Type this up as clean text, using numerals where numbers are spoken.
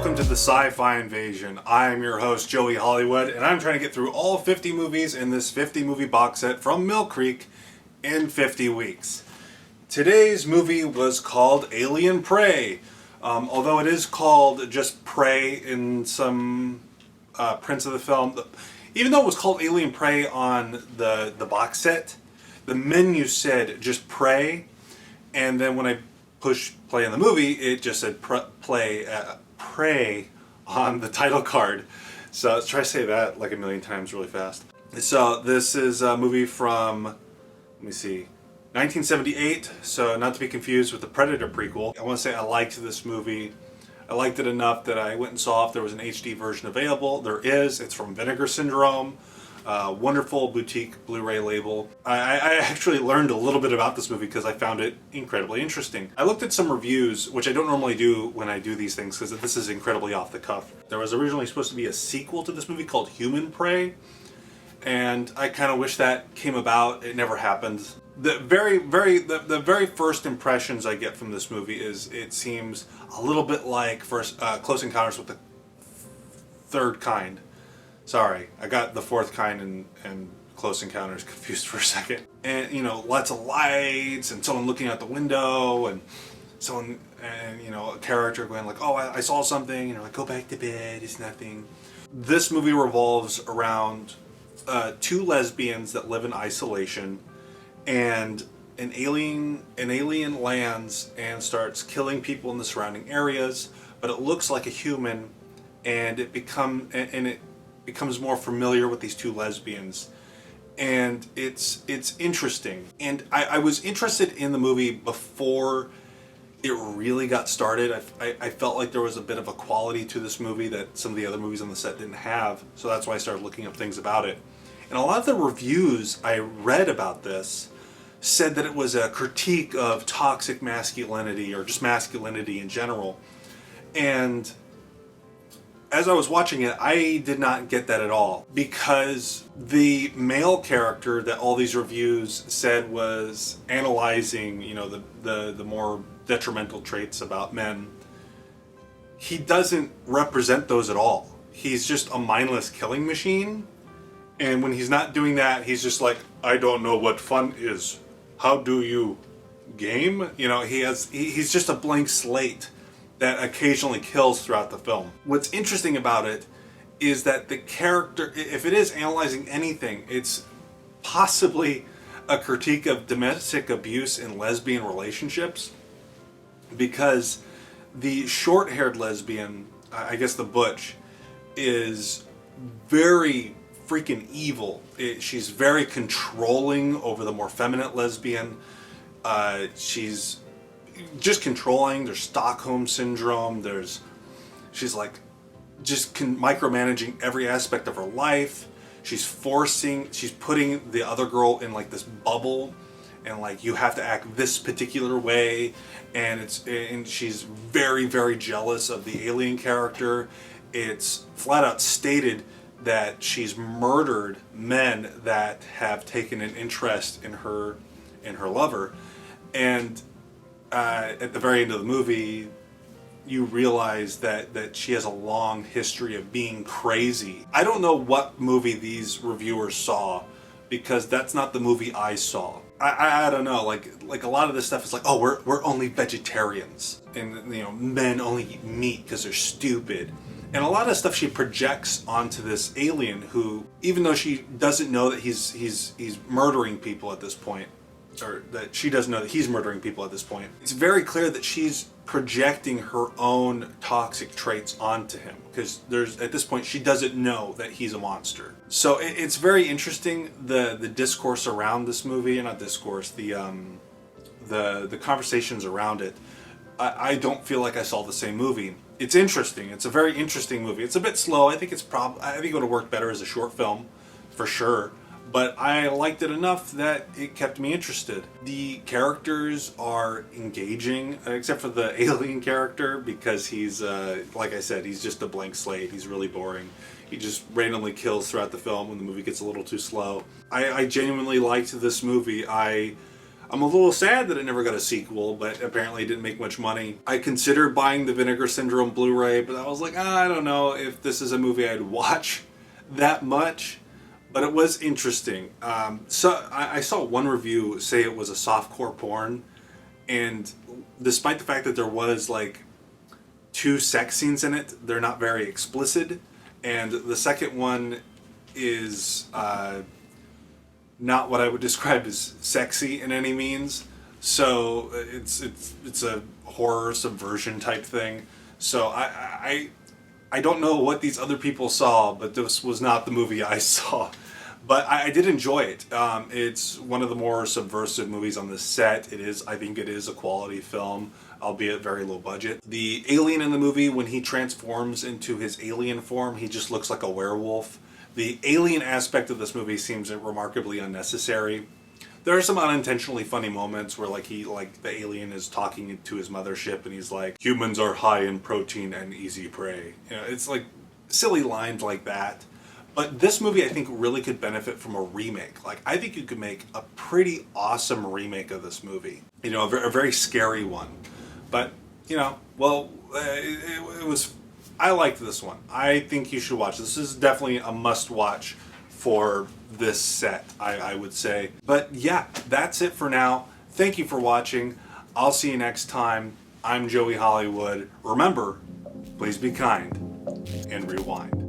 welcome to the Sci-Fi Invasion. I'm your host, Joey Hollywood, and I'm trying to get through all 50 movies in this 50 movie box set from Mill Creek in 50 weeks. Today's movie was called Alien Prey, although it is called just Prey in some prints of the film. Even though it was called Alien Prey on the box set, the menu said just Prey, and then when I push play on the movie, it just said Prey on the title card. So let's try to say that like a million times really fast. So this is a movie from, let me see, 1978, so not to be confused with the Predator prequel. I want to say I liked this movie. I liked it enough that I went and saw if there was an HD version available. There is. It's from Vinegar Syndrome. Wonderful boutique Blu-ray label. I actually learned a little bit about this movie because I found it incredibly interesting. I looked at some reviews, which I don't normally do when I do these things because this is incredibly off the cuff. There was originally supposed to be a sequel to this movie called Human Prey, and I kind of wish that came about. It never happened. The very first impressions I get from this movie is it seems a little bit like Close Encounters with the Third Kind. Sorry, I got the Fourth Kind and Close Encounters confused for a second. And, you know, lots of lights and someone looking out the window and someone, and, you know, a character going like, oh, I saw something, you know, like, go back to bed, it's nothing. This movie revolves around two lesbians that live in isolation, and an alien lands and starts killing people in the surrounding areas, but it looks like a human, and it becomes more familiar with these two lesbians, and it's interesting. And I was interested in the movie before it really got started. I felt like there was a bit of a quality to this movie that some of the other movies on the set didn't have, so that's why I started looking up things about it. And a lot of the reviews I read about this said that it was a critique of toxic masculinity or just masculinity in general. And as I was watching it, I did not get that at all, because the male character that all these reviews said was analyzing, you know, the more detrimental traits about men, he doesn't represent those at all. He's just a mindless killing machine, and when he's not doing that, he's just like, I don't know what fun is. How do you game? You know, he's just a blank slate that occasionally kills throughout the film. What's interesting about it is that the character, if it is analyzing anything, it's possibly a critique of domestic abuse in lesbian relationships, because the short-haired lesbian, I guess the butch, is very freaking evil. She's very controlling over the more feminine lesbian. She's just controlling. There's Stockholm syndrome. She's like just micromanaging every aspect of her life. She's putting the other girl in like this bubble, and like, you have to act this particular way, and she's very, very jealous of the alien character. It's flat out stated that she's murdered men that have taken an interest in her lover. And at the very end of the movie, you realize that she has a long history of being crazy. I don't know what movie these reviewers saw, because that's not the movie I saw. I don't know, like a lot of this stuff is like, oh, we're only vegetarians, and, you know, men only eat meat because they're stupid. And a lot of stuff she projects onto this alien who, even though she doesn't know that he's murdering people at this point, or that she doesn't know that he's murdering people at this point, it's very clear that she's projecting her own toxic traits onto him, because at this point she doesn't know that he's a monster. So it's very interesting, the discourse around this movie, and not discourse, the conversations around it. I don't feel like I saw the same movie. It's interesting. It's a very interesting movie. It's a bit slow. I think it would have worked better as a short film, for sure. But I liked it enough that it kept me interested. The characters are engaging, except for the alien character, because he's, like I said, he's just a blank slate. He's really boring. He just randomly kills throughout the film when the movie gets a little too slow. I genuinely liked this movie. I I'm a little sad that it never got a sequel, but apparently it didn't make much money. I considered buying the Vinegar Syndrome Blu-ray, but I was like, I don't know if this is a movie I'd watch that much. But it was interesting. So I saw one review say it was a softcore porn, and despite the fact that there was like 2 sex scenes in it, they're not very explicit, and the second one is not what I would describe as sexy in any means. So it's a horror subversion type thing. So I don't know what these other people saw, but this was not the movie I saw. But I did enjoy it. It's one of the more subversive movies on the set. I think it is a quality film, albeit very low budget. The alien in the movie, when he transforms into his alien form, he just looks like a werewolf. The alien aspect of this movie seems remarkably unnecessary. There are some unintentionally funny moments where the alien is talking to his mothership and he's like, humans are high in protein and easy prey. You know, it's like silly lines like that. But this movie, I think, really could benefit from a remake. Like, I think you could make a pretty awesome remake of this movie. You know, a very scary one. But, you know, well, it was... I liked this one. I think you should watch. This is definitely a must-watch for this set, I would say. But, yeah, that's it for now. Thank you for watching. I'll see you next time. I'm Joey Hollywood. Remember, please be kind and rewind.